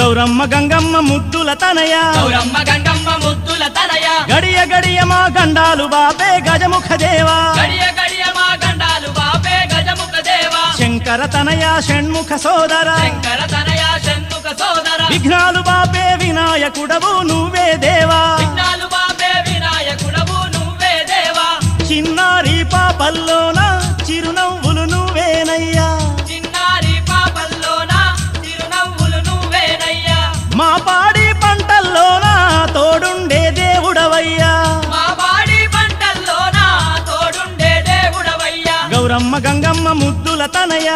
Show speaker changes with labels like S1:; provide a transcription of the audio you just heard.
S1: గౌరమ్మ గంగమ్మ ముద్దుల తనయ
S2: గౌరమ్మ గంగమ్మ ముద్దుల తనయ
S1: గడియ గడియ మా గండాలు బాపే గజముఖ దేవా
S2: గడియ గడియ మా గండాలు బాపే గజముఖ దేవా
S1: శంకర తనయ షణ్ముఖ సోదర
S2: శంకర తనయ షణ్ముఖ సోదర
S1: విఘ్నాలు బాపే వినాయకుడవు నువ్వే దేవా
S2: విఘ్నాలు బాపే వినాయకుడవు నువ్వే దేవా
S1: చిన్నారి పాపల్లోన చిరునవ్వులు నువ్వేనయ్యా
S2: చిన్నారి పాపల్లోన చిరునవ్వులు నువ్వేనయ్యా
S1: మా పాడి పంటల్లోన తోడుండే దేవుడవయ్యా
S2: మా పాడి పంటల్లోన తోడుండే దేవుడవయ్యా
S1: గౌరమ్మ గంగమ్మ ముద్దుల తనయ